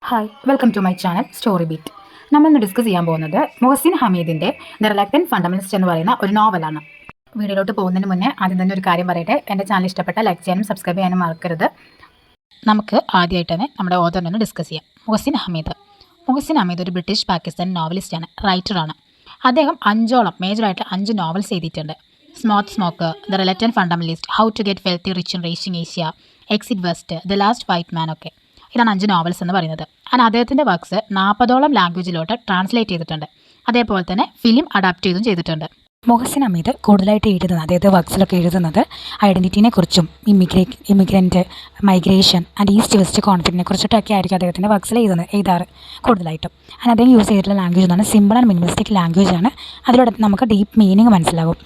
Hi welcome to my channel story beat. നമ്മളിന്ന് discuss ചെയ്യാൻ പോകുന്നത് മുഹസിൻ ഹമീദിൻ്റെ ദ റിലക്റ്റന്റ് ഫണ്ടമെന്റലിസ്റ്റ് എന്ന് പറയുന്ന ഒരു നോവലാണ്. വീഡിയോയിലോട്ട് പോകുന്നതിന് മുന്നേ ആദ്യം തന്നെ ഒരു കാര്യം പറയട്ടെ. എൻ്റെ ചാനൽ ഇഷ്ടപ്പെട്ട ലൈക്ക് ചെയ്യാനും സബ്സ്ക്രൈബ് ചെയ്യാനും മറക്കരുത്. നമുക്ക് ആദ്യമായിട്ട് തന്നെ നമ്മുടെ ഓഥറിനെ ഒന്ന് ഡിസ്കസ് ചെയ്യാം. മുഹസിൻ ഹമീദ് ഒരു ബ്രിട്ടീഷ് പാകിസ്ഥാൻ നോവലിസ്റ്റാണ്, റൈറ്ററാണ്. അദ്ദേഹം മേജറായിട്ട് 5 നോവൽസ് എഴുതിയിട്ടുണ്ട്. Smoke, the reluctant fundamentalist, how to get wealthy rich in racing Asia, exit west, the last white man ഒക്കെ. ഇതാണ് 5 നോവൽസ് എന്ന് പറയുന്നത്. ആൻഡ് അദ്ദേഹത്തിൻ്റെ വർക്ക്സ് 40ഓളം ലാംഗ്വേജിലോട്ട് ട്രാൻസ്ലേറ്റ് ചെയ്തിട്ടുണ്ട്. അതേപോലെ തന്നെ ഫിലിം അഡാപ്റ്റ് ചെയ്തിട്ടുണ്ട്. മുഹസിൻ ഹമീദ് കൂടുതലായിട്ട് എഴുതുന്നത്, അതായത് വർക്ക്സിലൊക്കെ എഴുതുന്നത് ഐഡൻറ്റിറ്റിനെ കുറിച്ചും immigrant, migration and east west കോൺഫ്ലിക്റ്റിനെ കുറിച്ചിട്ടൊക്കെ ആയിരിക്കും അദ്ദേഹത്തിൻ്റെ വർക്ക്സിൽ എഴുതാറ് കൂടുതലായിട്ടും. ആൻഡ് അദ്ദേഹം യൂസ് ചെയ്തിട്ടുള്ള ലാംഗ്വേജ് എന്ന് പറഞ്ഞാൽ സിമ്പിൾ ആൻഡ് മിനിമലിസ്റ്റിക് ലാംഗ്വേജ് ആണ്. അതിലൂടെ നമുക്ക് ഡീപ്പ് മീനിങ് മനസ്സിലാകും.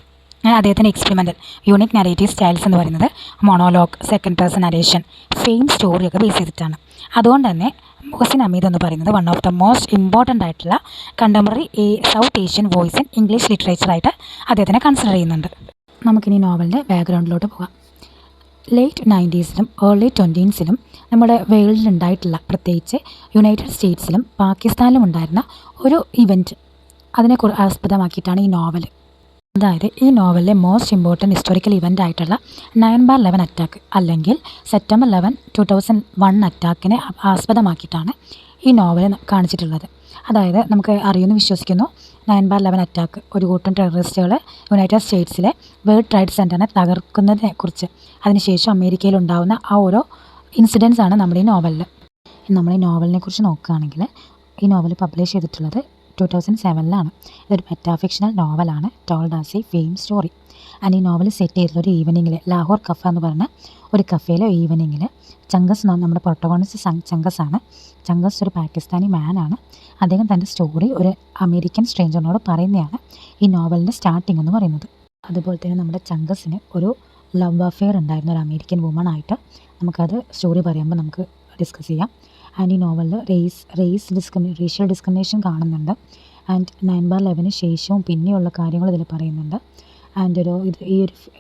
അദ്ദേഹത്തിൻ്റെ എക്സ്പെരിമെൻ്റൽ യൂണിക് നരേറ്റീവ് സ്റ്റൈൽസ് എന്ന് പറയുന്നത് monologue, second person narration, frame സ്റ്റോറിയൊക്കെ ബേസ് ചെയ്തിട്ടാണ്. അതുകൊണ്ട് തന്നെ മുഹസിൻ ഹമീദ് എന്ന് പറയുന്നത് one of the most important ആയിട്ടുള്ള contemporary South Asian voice in English ലിറ്ററേച്ചറായിട്ട് അദ്ദേഹത്തിനെ കൺസിഡർ ചെയ്യുന്നുണ്ട്. നമുക്കിനി നോവലിൻ്റെ ബാക്ക്ഗ്രൗണ്ടിലോട്ട് പോകാം. ലേറ്റ് 90s ഏർലി 20s നമ്മുടെ വേൾഡിലുണ്ടായിട്ടുള്ള, പ്രത്യേകിച്ച് യുണൈറ്റഡ് സ്റ്റേറ്റ്സിലും പാകിസ്ഥാനിലും ഉണ്ടായിരുന്ന ഒരു ഇവൻറ്റ്, അതിനെ ആസ്പദമാക്കിയിട്ടാണ് ഈ നോവൽ. അതായത് ഈ നോവലിലെ മോസ്റ്റ് ഇമ്പോർട്ടൻറ്റ് ഹിസ്റ്റോറിക്കൽ ഇവൻ്റ് ആയിട്ടുള്ള 9/11 അറ്റാക്ക് അല്ലെങ്കിൽ സെപ്റ്റംബർ 11, 2001 അറ്റാക്കിനെ ആസ്പദമാക്കിയിട്ടാണ് ഈ നോവൽ കാണിച്ചിട്ടുള്ളത്. അതായത് നമുക്ക് അറിയുമെന്ന് വിശ്വസിക്കുന്നു, 9/11 അറ്റാക്ക് ഒരു കൂട്ടം ടെററിസ്റ്റുകൾ യുണൈറ്റഡ് സ്റ്റേറ്റ്സിലെ വേൾഡ് ട്രേഡ് സെൻറ്ററിനെ തകർക്കുന്നതിനെ കുറിച്ച്, അതിനുശേഷം അമേരിക്കയിലുണ്ടാകുന്ന ആ ഓരോ ഇൻസിഡൻസ് ആണ് നമ്മുടെ ഈ നോവലിൽ. നമ്മൾ ഈ നോവലിനെ കുറിച്ച് നോക്കുകയാണെങ്കിൽ, ഈ നോവൽ പബ്ലിഷ് ചെയ്തിട്ടുള്ളത് 2007 ഇതൊരു മെറ്റാഫിക്ഷണൽ നോവലാണ്, told as A fame story. And ഈ നോവൽ സെറ്റ് ചെയ്തിട്ടുള്ള ഒരു ഈവനിങ്ങിൽ, ലാഹോർ കഫ എന്ന് പറഞ്ഞ ഒരു കഫേയിലെ ഈവനിങ്ങിൽ, ചങ്കസ് നമ്മുടെ പ്രൊട്ടഗോണിസ്റ്റ് ചങ്കസാണ്. ചങ്കസ് ഒരു പാകിസ്ഥാനി മാനാണ്. അദ്ദേഹം തൻ്റെ സ്റ്റോറി ഒരു അമേരിക്കൻ സ്ട്രേഞ്ചറിനോട് പറയുന്നതാണ് ഈ നോവലിൻ്റെ സ്റ്റാർട്ടിംഗ് എന്ന് പറയുന്നത്. അതുപോലെ തന്നെ നമ്മുടെ ചങ്കസിന് ഒരു ലവ് അഫെയർ ഉണ്ടായിരുന്ന ഒരു അമേരിക്കൻ വുമൺ ആയിട്ട് നമുക്കത് സ്റ്റോറി പറയുമ്പോൾ നമുക്ക് ഡിസ്കസ് ചെയ്യാം. ആൻഡ് ഈ നോവലിൽ റേഷ്യൽ ഡിസ്ക്രിമിനേഷൻ കാണുന്നുണ്ട്. ആൻഡ് 9/11 ശേഷവും പിന്നെയുള്ള കാര്യങ്ങൾ ഇതിൽ പറയുന്നുണ്ട്. ആൻഡ്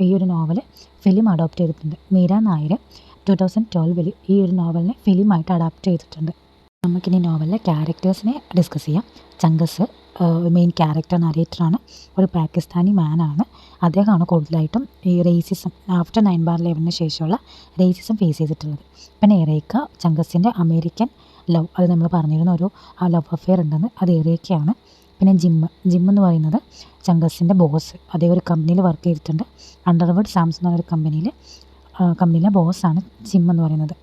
ഈ ഒരു നോവൽ ഫിലിം അഡോപ്റ്റ് ചെയ്തിട്ടുണ്ട്. മീര നായർ 2012 ഈ ഒരു നോവലിനെ ഫിലിമായിട്ട് അഡാപ്റ്റ് ചെയ്തിട്ടുണ്ട്. നമുക്കിനി നോവലിലെ ക്യാരക്ടേഴ്സിനെ ഡിസ്കസ് ചെയ്യാം. ചങ്കസ് മെയിൻ ക്യാരക്ടർ നരേറ്ററാണ്, ഒരു പാകിസ്ഥാനി മാനാണ്. അദ്ദേഹമാണ് കൂടുതലായിട്ടും ഈ റേസിസം ആഫ്റ്റർ 9/11 ശേഷമുള്ള റേസിസം ഫേസ് ചെയ്തിട്ടുള്ളത്. പിന്നെ എറേക്ക ചങ്കസിൻ്റെ അമേരിക്കൻ ലവ്, അത് നമ്മൾ പറഞ്ഞിരുന്ന ഒരു ലവ് അഫെയർ ഉണ്ടെന്ന്, അത് എറേക്കയാണ്. പിന്നെ ജിം എന്ന് പറയുന്നത് ചങ്കസിൻ്റെ ബോസ്, അതേ ഒരു കമ്പനിയിൽ വർക്ക് ചെയ്തിട്ടുണ്ട്. അണ്ടർവുഡ് സാംസ് എന്ന ഒരു കമ്പനിയിലെ ബോസാണ് ജിം എന്ന് പറയുന്നത്.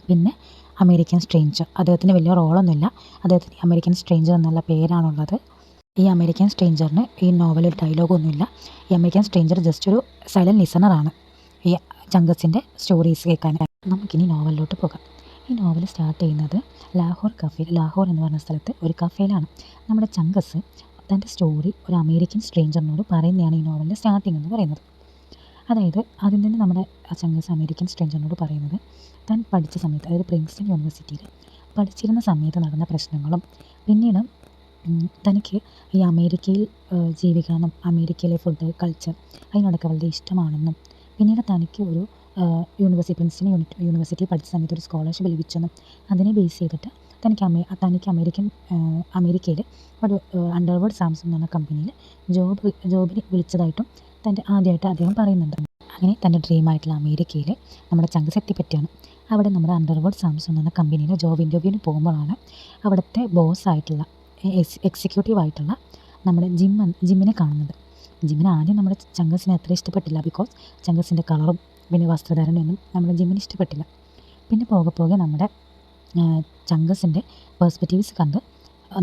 പിന്നെ അമേരിക്കൻ സ്ട്രേഞ്ചർ, അദ്ദേഹത്തിന് വലിയ റോളൊന്നുമില്ല, അദ്ദേഹത്തിന് അമേരിക്കൻ സ്ട്രേഞ്ചർ എന്നുള്ള പേരാണുള്ളത്. ഈ അമേരിക്കൻ സ്ട്രേഞ്ചറിന് ഈ നോവലിൽ ഡയലോഗൊന്നുമില്ല. ഈ അമേരിക്കൻ സ്ട്രേഞ്ചർ ജസ്റ്റ് ഒരു സൈലൻറ്റ് ലിസണറാണ് ഈ ചങ്കസിൻ്റെ സ്റ്റോറീസ് കേൾക്കാൻ. നമുക്കിനി നോവലിലോട്ട് പോകാം. ഈ നോവൽ സ്റ്റാർട്ട് ചെയ്യുന്നത് ലാഹോർ എന്ന് പറഞ്ഞ സ്ഥലത്ത് ഒരു കഫേയിലാണ്. നമ്മുടെ ചങ്കസ് തൻ്റെ സ്റ്റോറി ഒരു അമേരിക്കൻ സ്ട്രേഞ്ചറിനോട് പറയുന്നതാണ് ഈ നോവലിൻ്റെ സ്റ്റാർട്ടിംഗ് എന്ന് പറയുന്നത്. അതായത് ആദ്യം തന്നെ നമ്മുടെ ചങ്കസ് അമേരിക്കൻ സ്ട്രേഞ്ചറിനോട് പറയുന്നത് താൻ പഠിച്ച സമയത്ത്, അതായത് പ്രിൻസ്റ്റൺ യൂണിവേഴ്സിറ്റിയിൽ പഠിച്ചിരുന്ന സമയത്ത് നടന്ന പ്രശ്നങ്ങളും, പിന്നീട് തനിക്ക് ഈ അമേരിക്കയിൽ ജീവിക്കാനും അമേരിക്കയിലെ ഫുഡ് കൾച്ചർ അതിനോടൊക്കെ വളരെ ഇഷ്ടമാണെന്നും, പിന്നീട് തനിക്ക് ഒരു പ്രിൻസ്റ്റൺ യൂണിവേഴ്സിറ്റി പഠിച്ച സമയത്ത് ഒരു സ്കോളർഷിപ്പ് ലഭിച്ചെന്നും, അതിനെ ബേസ് ചെയ്തിട്ട് തനിക്ക് അമേരിക്കയിൽ ഒരു അണ്ടർവുഡ് സാംസ് എന്ന് പറഞ്ഞ കമ്പനിയിൽ ജോബിന് വിളിച്ചതായിട്ടും ആദ്യമായിട്ട് അദ്ദേഹം പറയുന്നുണ്ട്. അങ്ങനെ തൻ്റെ ഡ്രീമായിട്ടുള്ള അമേരിക്കയിൽ നമ്മുടെ ചങ്കസ് എത്തിപ്പറ്റിയാണ്. അവിടെ നമ്മുടെ അണ്ടർവുഡ് സാംസ് എന്ന് പറഞ്ഞ കമ്പനിയിൽ ജോബ് ഇൻ്റർവ്യൂവിന് പോകുമ്പോഴാണ് അവിടുത്തെ ബോസായിട്ടുള്ള എക്സിക്യൂട്ടീവായിട്ടുള്ള നമ്മുടെ ജിമ്മിനെ കാണുന്നത്. ജിമ്മിനെ ആദ്യം നമ്മുടെ ചങ്കസിനെ അത്ര ഇഷ്ടപ്പെട്ടില്ല, ബിക്കോസ് ചങ്കസിൻ്റെ കളറും പിന്നെ വസ്ത്രധാരണയൊന്നും നമ്മുടെ ജിമ്മിന് ഇഷ്ടപ്പെട്ടില്ല. പിന്നെ പോകെ നമ്മുടെ ചങ്കസിൻ്റെ പേഴ്സ്പെക്റ്റീവ്സ് കണ്ട്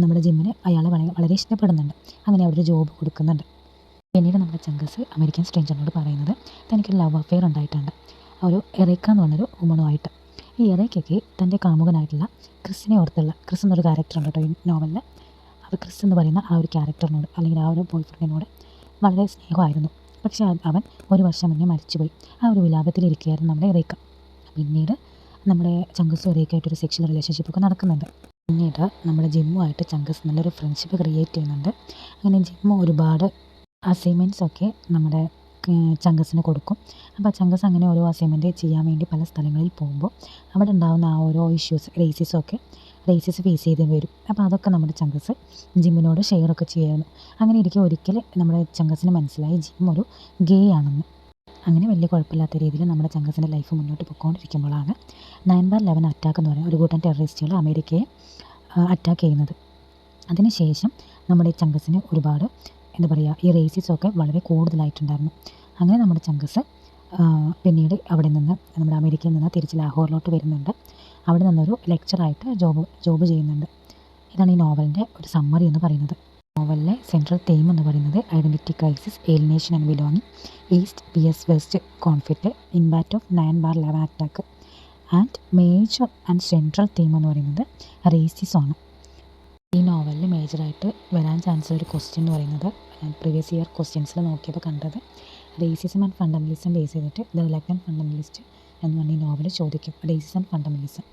നമ്മുടെ ജിമ്മിന് അയാളെ വളരെ ഇഷ്ടപ്പെടുന്നുണ്ട്. അങ്ങനെ അവിടെ ഒരു ജോബ് കൊടുക്കുന്നുണ്ട്. പിന്നീട് നമ്മുടെ ചങ്കസ് അമേരിക്കൻ സ്ട്രേഞ്ചറിനോട് പറയുന്നത് തനിക്കൊരു ലവ് അഫെയർ ഉണ്ടായിട്ടുണ്ട്, ഒരു എറേക്ക എന്ന് പറഞ്ഞൊരു വുമണുമായിട്ട്. ഈ എറേക്കയ്ക്ക് തൻ്റെ കാമുകനായിട്ടുള്ള ക്രിസ് എന്നൊരു ക്യാരക്ടറുണ്ട് കേട്ടോ ഈ നോവലിൽ. അപ്പോൾ ക്രിസ് എന്ന് പറയുന്ന ആ ഒരു ക്യാരക്ടറിനോട്, അല്ലെങ്കിൽ ആ ഒരു ബോയ് ഫ്രണ്ടിനോട് വളരെ സ്നേഹമായിരുന്നു. പക്ഷേ അവൻ 1 വർഷം മുന്നേ മരിച്ചുപോയി. ആ ഒരു വിലാപത്തിലിരിക്കുകയായിരുന്നു നമ്മുടെ എറേക്ക. പിന്നീട് നമ്മുടെ ചങ്കസും എറേക്കയായിട്ടൊരു സെക്ഷൽ റിലേഷൻഷിപ്പൊക്കെ നടക്കുന്നുണ്ട്. പിന്നീട് നമ്മുടെ ജിമ്മുമായിട്ട് ചങ്കസ് നല്ലൊരു ഫ്രണ്ട്ഷിപ്പ് ക്രിയേറ്റ് ചെയ്യുന്നുണ്ട്. അങ്ങനെ ജിമ്മ് ഒരുപാട് അസൈൻമെൻറ്റ്സൊക്കെ നമ്മുടെ ചങ്കസിന് കൊടുക്കും. അപ്പോൾ ചങ്കസ് അങ്ങനെ ഓരോ അസൈൻമെൻറ്റ് ചെയ്യാൻ വേണ്ടി പല സ്ഥലങ്ങളിൽ പോകുമ്പോൾ അവിടെ ഉണ്ടാകുന്ന ആ ഓരോ ഇഷ്യൂസ്, റേസിസമൊക്കെ റേസസ് ഫേസ് ചെയ്ത് വരും. അപ്പോൾ അതൊക്കെ നമ്മുടെ ചങ്കസ് ജിമ്മിനോട് ഷെയറൊക്കെ ചെയ്യുന്നു. അങ്ങനെ ഇരിക്കെ ഒരിക്കൽ നമ്മുടെ ചങ്കസിന് മനസ്സിലായി ജിം ഒരു ഗേ ആണെന്ന്. അങ്ങനെ വലിയ കുഴപ്പമില്ലാത്ത രീതിയിൽ നമ്മുടെ ചങ്കസിൻ്റെ ലൈഫ് മുന്നോട്ട് പോയിക്കൊണ്ടിരിക്കുമ്പോഴാണ് 9/11 അറ്റാക്ക് എന്ന് പറയുന്ന ഒരു കൂട്ടം ടെററിസ്റ്റുകൾ അമേരിക്കയെ അറ്റാക്ക് ചെയ്യുന്നത്. അതിനുശേഷം നമ്മുടെ ഈ ചങ്കസിന് ഒരുപാട് എന്താ പറയുക, ഈ റേസിസമൊക്കെ വളരെ കൂടുതലായിട്ടുണ്ടായിരുന്നു. അങ്ങനെ നമ്മുടെ ചങ്കസ് പിന്നീട് അവിടെ നിന്ന് നമ്മുടെ അമേരിക്കയിൽ നിന്ന് തിരിച്ച് ലാഹോറിലോട്ട് വരുന്നുണ്ട്. അവിടെ നിന്നൊരു ലെക്ചറായിട്ട് ജോബ് ചെയ്യുന്നുണ്ട്. ഇതാണ് ഈ നോവലിൻ്റെ ഒരു സമ്മറി എന്ന് പറയുന്നത്. നോവലിലെ സെൻട്രൽ തീം എന്ന് പറയുന്നത് identity crisis, alienation and belonging, east vs west conflict, impact of 9/11 attack and major and central theme എന്ന് പറയുന്നത് റേസിസമാണ്. ഈ നോവലിൽ മേജറായിട്ട് വരാൻ ചാൻസ് ഒരു ക്വസ്റ്റ്യൻ എന്ന് പറയുന്നത് ഞാൻ പ്രീവിയസ് ഇയർ ക്വസ്റ്റ്യൻസിൽ നോക്കിയപ്പോൾ കണ്ടത് റേസിസം ആൻഡ് ഫണ്ടമെൻ്റലിസം ബേസ് ചെയ്തിട്ട് ദ റിലക്റ്റന്റ് ഫണ്ടമെൻ്റലിസ്റ്റ് എന്ന് പറഞ്ഞ ഈ നോവൽ ചോദിക്കും. Racism and fundamentalism.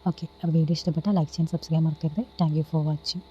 ഓക്കെ, അപ്പോൾ വീഡിയോ ഇഷ്ടപ്പെട്ടാൽ ലൈക്ക് ചെയ്യാൻ സബ്സ്ക്രൈബ് മറക്കരുത്. Thank you for watching.